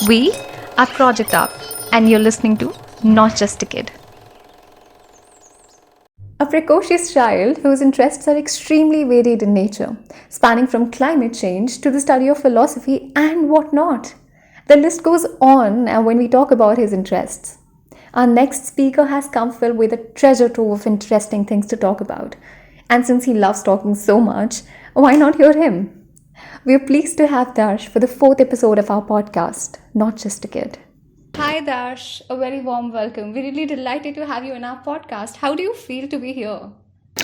We are Project Up, and you're listening to Not Just a Kid. A precocious child whose interests are extremely varied in nature, spanning from climate change to the study of philosophy and whatnot. The list goes on when we talk about his interests. Our next speaker has come filled with a treasure trove of interesting things to talk about. And since he loves talking so much, why not hear him? We are pleased to have Darsh for the fourth episode of our podcast, Not Just a Kid. Hi Darsh, a very warm welcome. We're really delighted to have you in our podcast. How do you feel to be here?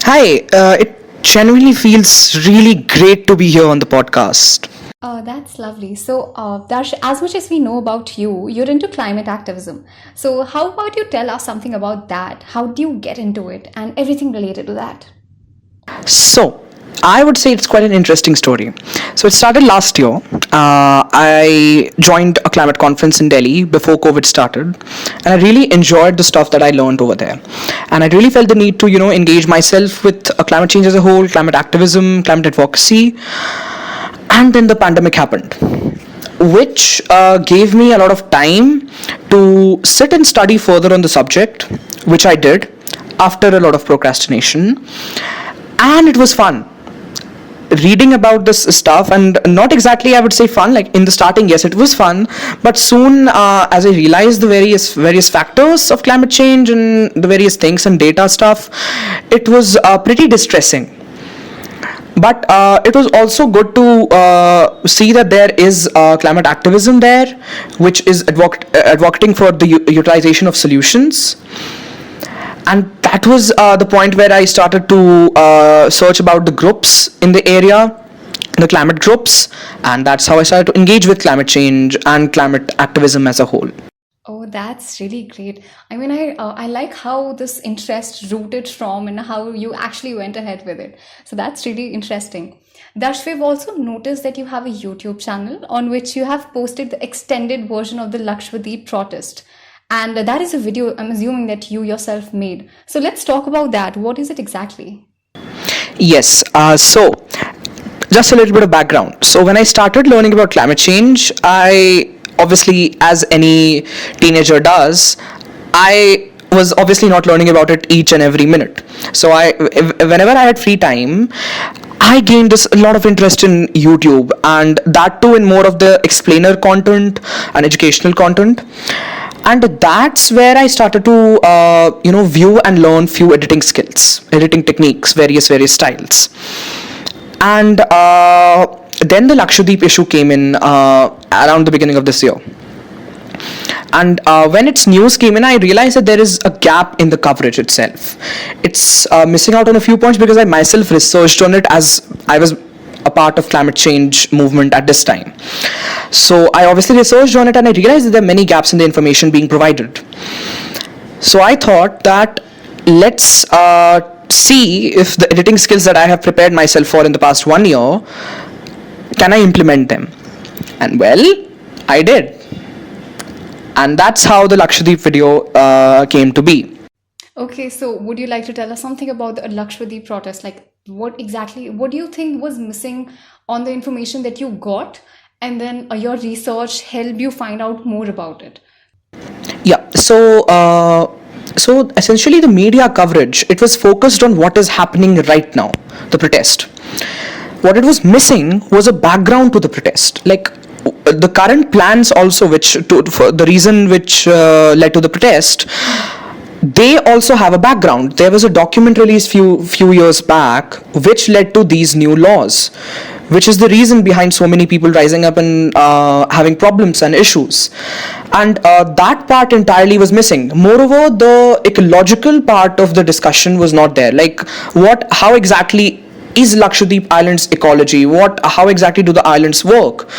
Hi, it genuinely feels really great to be here on the podcast. That's lovely. So, Darsh, as much as we know about you, you're into climate activism. So, how about you tell us something about that? How do you get into it and everything related to that? So, I would say it's quite an interesting story. So, it started last year. I joined a climate conference in Delhi before COVID started, and I really enjoyed the stuff that I learned over there. And I really felt the need to, engage myself with climate change as a whole, climate activism, climate advocacy. And then the pandemic happened, which gave me a lot of time to sit and study further on the subject, which I did after a lot of procrastination. And it was fun reading about this stuff, and not exactly I would say fun, like in the starting, yes, it was fun, but soon as I realized the various factors of climate change and the various things and data stuff, it was pretty distressing. But it was also good to see that there is climate activism there, which is advocating for the utilization of solutions. And that was the point where I started to search about the groups in the area, the climate groups, and that's how I started to engage with climate change and climate activism as a whole. Oh, that's really great. I mean, I like how this interest rooted from and how you actually went ahead with it. So that's really interesting. Darsh, we've also noticed that you have a YouTube channel on which you have posted the extended version of the Lakshadweep protest. And that is a video I'm assuming that you yourself made. So let's talk about that. What is it exactly? Yes, so just a little bit of background. So when I started learning about climate change, I obviously, as any teenager does, I was obviously not learning about it each and every minute. So whenever I had free time, I gained a lot of interest in YouTube, and that too in more of the explainer content and educational content. And that's where I started to view and learn few editing skills, editing techniques, various styles. And then the Lakshadweep issue came in around the beginning of this year. And when its news came in, I realized that there is a gap in the coverage itself. It's missing out on a few points because I myself researched on it as I was a part of climate change movement at this time. So I obviously researched on it, and I realized that there are many gaps in the information being provided. So I thought that let's see if the editing skills that I have prepared myself for in the past 1 year, can I implement them? And well, I did. And that's how the Lakshadweep video came to be. Okay, so would you like to tell us something about the Lakshadweep protest? Like, what do you think was missing on the information that you got, and then your research helped you find out more about it? Yeah, so essentially the media coverage, it was focused on what is happening right now, the protest. What it was missing was a background to the protest, like the current plans also, for the reason which led to the protest. They also have a background. There was a document released few years back which led to these new laws, which is the reason behind so many people rising up and having problems and issues. And that part entirely was missing. Moreover, the ecological part of the discussion was not there. Like, how exactly is Lakshadweep Island's ecology? How exactly do the islands work?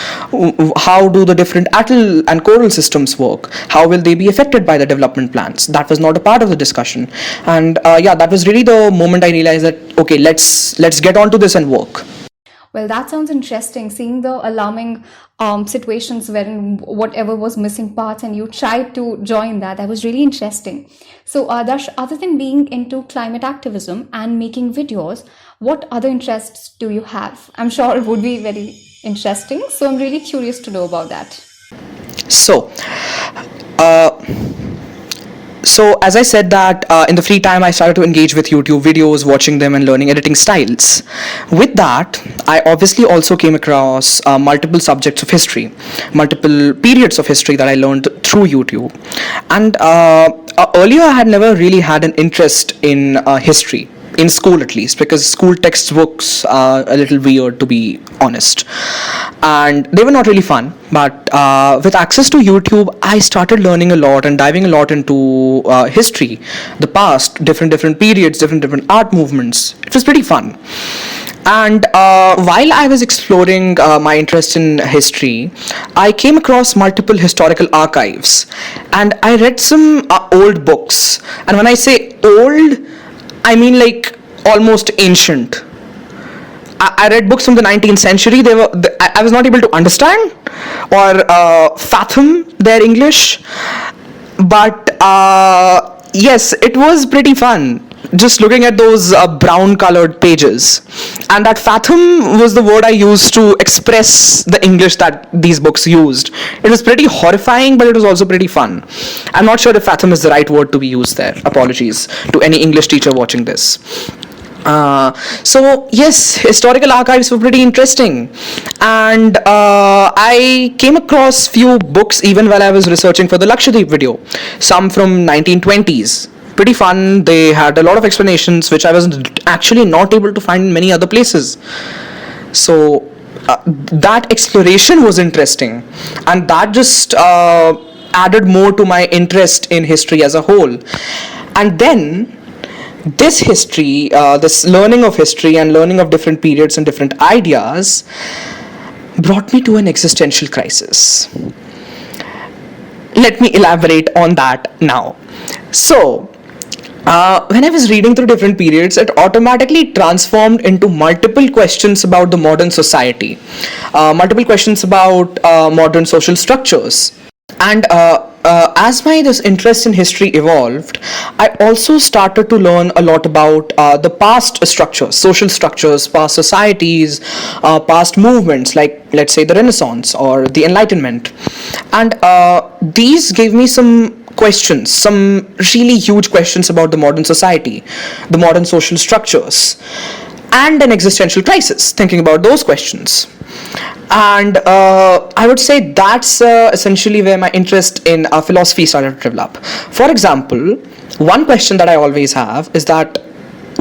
How do the different atoll and coral systems work? How will they be affected by the development plans? That was not a part of the discussion. And that was really the moment I realized that, okay, let's get on to this and work. Well, that sounds interesting, seeing the alarming situations wherein whatever was missing parts and you tried to join that. That was really interesting. So, Darsh, other than being into climate activism and making videos, what other interests do you have? I'm sure it would be very interesting. So I'm really curious to know about that. So, uh, so as I said that in the free time I started to engage with YouTube videos, watching them and learning editing styles. With that, I obviously also came across multiple subjects of history, multiple periods of history that I learned through YouTube. And earlier I had never really had an interest in history, in school at least, because school textbooks are a little weird, to be honest, and they were not really fun. But with access to YouTube, I started learning a lot and diving a lot into history, the past, different periods, different art movements. It was pretty fun. And while I was exploring my interest in history, I came across multiple historical archives, and I read some old books. And when I say old, I mean like almost ancient. I read books from the 19th century. I was not able to understand or fathom their English, but yes, it was pretty fun just looking at those brown colored pages. And that fathom was the word I used to express the English that these books used. It was pretty horrifying, but it was also pretty fun. I'm not sure if fathom is the right word to be used there. Apologies to any English teacher watching this. So yes, historical archives were pretty interesting, and I came across few books even while I was researching for the Lakshadweep video. Some from 1920s. Pretty fun. They had a lot of explanations which I was actually not able to find in many other places. So that exploration was interesting, and that just added more to my interest in history as a whole. And then this history, this learning of history and learning of different periods and different ideas brought me to an existential crisis. Let me elaborate on that now. So, when I was reading through different periods, it automatically transformed into multiple questions about the modern society, multiple questions about modern social structures. And as my this interest in history evolved, I also started to learn a lot about the past structures, social structures, past societies, past movements, like let's say the Renaissance or the Enlightenment. And these gave me some questions, some really huge questions about the modern society, the modern social structures, and an existential crisis, thinking about those questions. And I would say that's essentially where my interest in philosophy started to develop. For example, one question that I always have is that,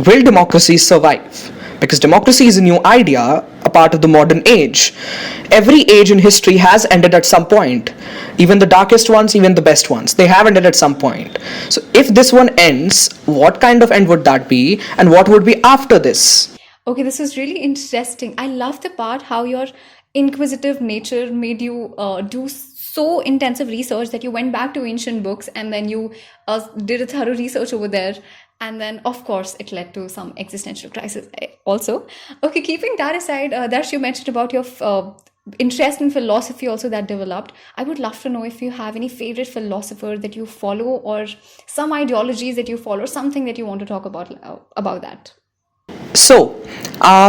will democracy survive? Because democracy is a new idea, a part of the modern age. Every age in history has ended at some point. Even the darkest ones, even the best ones, they have ended at some point. So if this one ends, what kind of end would that be? And what would be after this? Okay, this was really interesting. I love the part how your inquisitive nature made you do so intensive research that you went back to ancient books and then you did a thorough research over there. And then, of course, it led to some existential crisis also. Okay, keeping that aside, Darsh, you mentioned about your interest in philosophy also that developed. I would love to know if you have any favorite philosopher that you follow or some ideologies that you follow, something that you want to talk about that. So,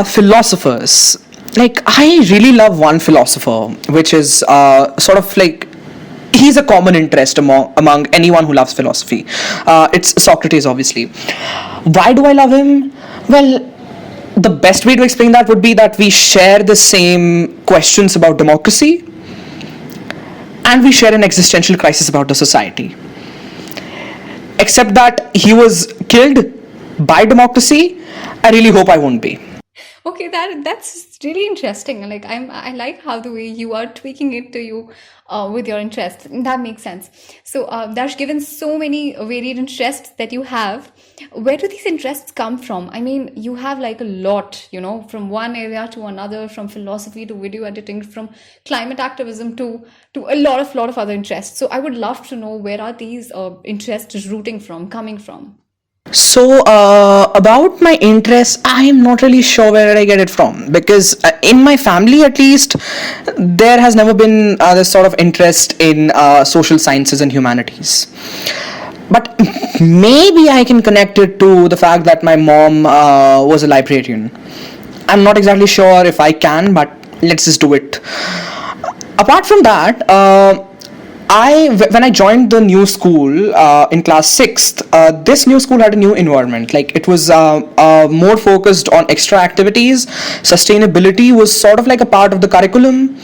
philosophers. Like, I really love one philosopher, which is sort of like, he's a common interest among anyone who loves philosophy. It's Socrates, obviously. Why do I love him? Well, the best way to explain that would be that we share the same questions about democracy, and we share an existential crisis about the society. Except that he was killed by democracy. I really hope I won't be. Okay, that's really interesting. Like I like how the way you are tweaking it to you with your interests. That makes sense. So Dash, given so many varied interests that you have, where do these interests come from? I mean, you have like a lot, from one area to another, from philosophy to video editing, from climate activism to a lot of other interests. So I would love to know, where are these interests coming from? So, about my interests, I am not really sure where I get it from, because in my family at least, there has never been this sort of interest in social sciences and humanities. But maybe I can connect it to the fact that my mom was a librarian. I'm not exactly sure if I can, but let's just do it. Apart from that, when I joined the new school in class 6th, this new school had a new environment. Like it was more focused on extra activities. Sustainability was sort of like a part of the curriculum,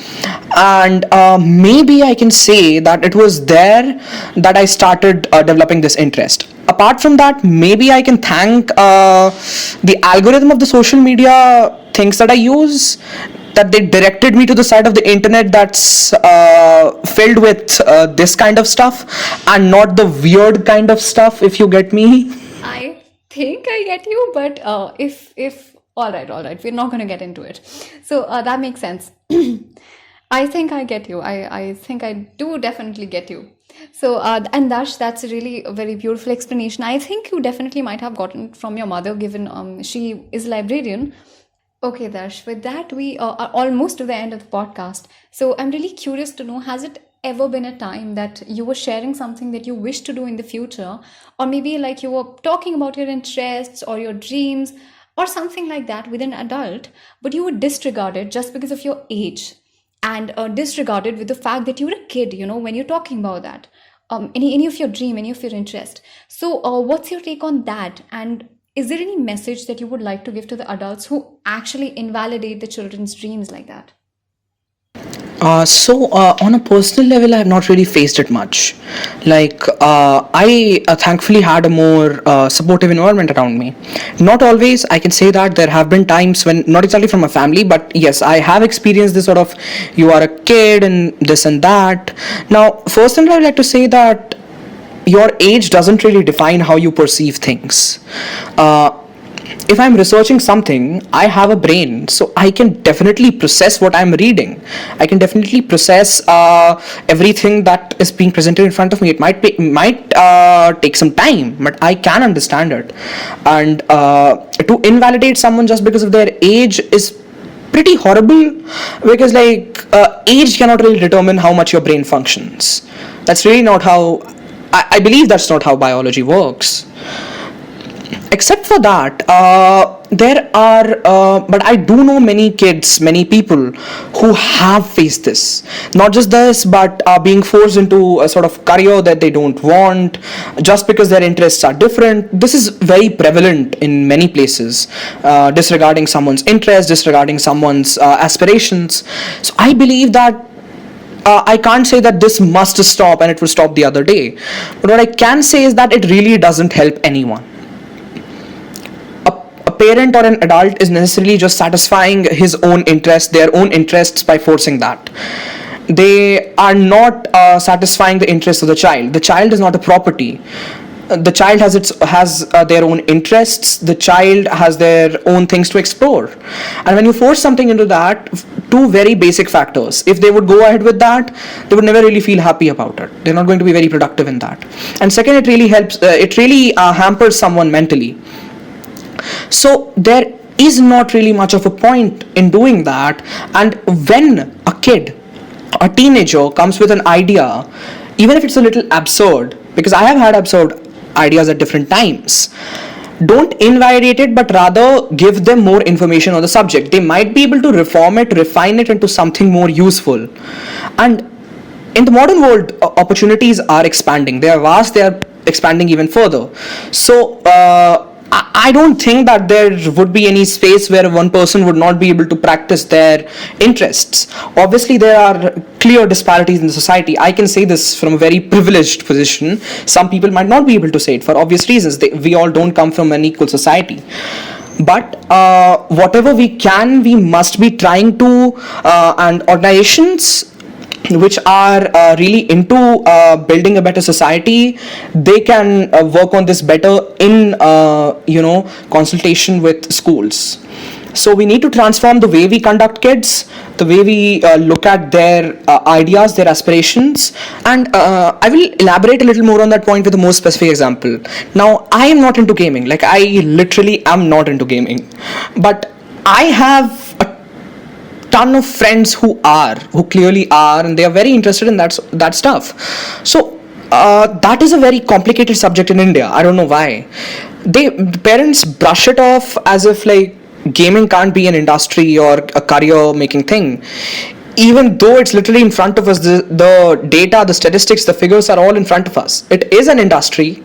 and maybe I can say that it was there that I started developing this interest. Apart from that, maybe I can thank the algorithm of the social media things that I use, that they directed me to the side of the internet that's filled with this kind of stuff and not the weird kind of stuff, if you get me. I think I get you, but if all right, we're not going to get into it. So that makes sense. I think I get you. I think I do definitely get you. So and that's really a very beautiful explanation. I think you definitely might have gotten it from your mother, given she is a librarian. Okay, Darsh, with that, we are almost to the end of the podcast. So I'm really curious to know, has it ever been a time that you were sharing something that you wish to do in the future, or maybe like you were talking about your interests or your dreams or something like that with an adult, but you were disregarded just because of your age, and disregarded with the fact that you were a kid, when you're talking about that, any of your dream, any of your interest. So what's your take on that? And is there any message that you would like to give to the adults who actually invalidate the children's dreams like that? On a personal level, I have not really faced it much. Like, I thankfully had a more supportive environment around me. Not always, I can say that there have been times when, not exactly from a family, but yes, I have experienced this sort of, you are a kid and this and that. Now, first thing I would like to say that your age doesn't really define how you perceive things. If I'm researching something, I have a brain, so I can definitely process what I'm reading. I can definitely process everything that is being presented in front of me. It might take some time, but I can understand it. And to invalidate someone just because of their age is pretty horrible, because like age cannot really determine how much your brain functions. That's really not how. I believe that's not how biology works. Except for that, there are, but I do know many kids, many people who have faced this. Not just this, but being forced into a sort of career that they don't want just because their interests are different. This is very prevalent in many places, disregarding someone's interest, disregarding someone's aspirations. So I believe that I can't say that this must stop and it will stop the other day. But what I can say is that it really doesn't help anyone. A parent or an adult is necessarily just satisfying his own interests, their own interests, by forcing that. They are not satisfying the interests of the child. The child is not a property. The child has their own interests. The child has their own things to explore. And when you force something into that, two very basic factors. If they would go ahead with that, they would never really feel happy about it. They're not going to be very productive in that. And second, it really helps. It really hampers someone mentally. So there is not really much of a point in doing that. And when a kid, a teenager, comes with an idea, even if it's a little absurd, because I have had absurd ideas at different times, don't invalidate it, but rather give them more information on the subject. They might be able to reform it, refine it into something more useful. And in the modern world, opportunities are expanding. They are vast, they are expanding even further. So I don't think that there would be any space where one person would not be able to practice their interests. Obviously, there are clear disparities in the society. I can say this from a very privileged position. Some people might not be able to say it for obvious reasons. We all don't come from an equal society. But whatever we can, we must be trying to, and organizations which are really into building a better society, they can work on this better in consultation with schools. So we need to transform the way we conduct kids, the way we look at their ideas, their aspirations. And I will elaborate a little more on that point with a more specific example. Now, I am not into gaming. Like, I literally am not into gaming. But I have a ton of friends who clearly are, and they are very interested in that stuff. So that is a very complicated subject in India. I don't know why. The parents brush it off as if like gaming can't be an industry or a career making thing. even though it's literally in front of us, the data, the statistics, the figures are all in front of us. It is an industry.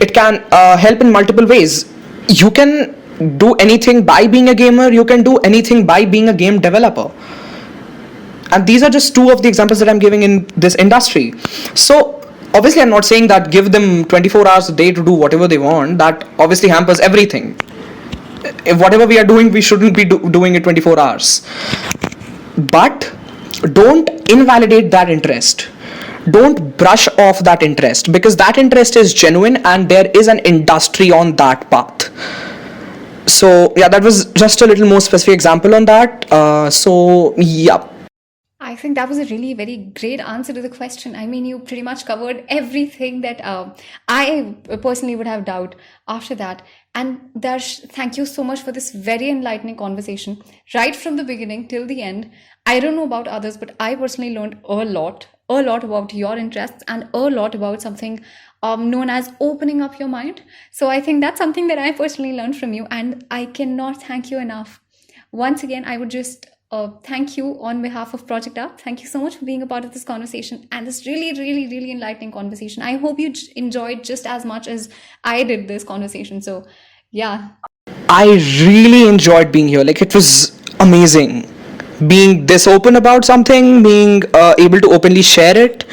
It can help in multiple ways. You can do anything by being a gamer, you can do anything by being a game developer. And these are just two of the examples that I'm giving in this industry. So obviously I'm not saying that give them 24 hours a day to do whatever they want. That obviously hampers everything. If whatever we are doing, we shouldn't be doing it 24 hours. But don't invalidate that interest. Don't brush off that interest, because that interest is genuine and there is an industry on that path. So yeah, that was just a little more specific example on that. So yeah. I think that was a really very great answer to the question. I mean, you pretty much covered everything that I personally would have doubt after that. And Darsh, thank you so much for this very enlightening conversation, right from the beginning till the end. I don't know about others, but I personally learned a lot about your interests and a lot about something known as opening up your mind. So I think that's something that I personally learned from you, and I cannot thank you enough. Once again, I would just thank you on behalf of Project Up. Thank you so much for being a part of this conversation and this really, really, really enlightening conversation. I hope you enjoyed just as much as I did this conversation. So, yeah. I really enjoyed being here. Like, it was amazing. Being this open about something, being able to openly share it,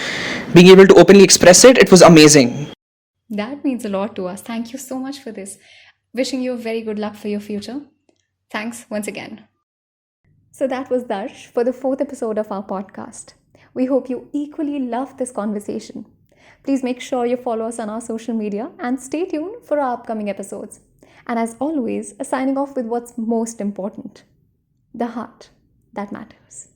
being able to openly express it, it was amazing. That means a lot to us. Thank you so much for this. Wishing you very good luck for your future. Thanks once again. So that was Darsh for the 4th episode of our podcast. We hope you equally loved this conversation. Please make sure you follow us on our social media and stay tuned for our upcoming episodes. And as always, signing off with what's most important: the heart that matters.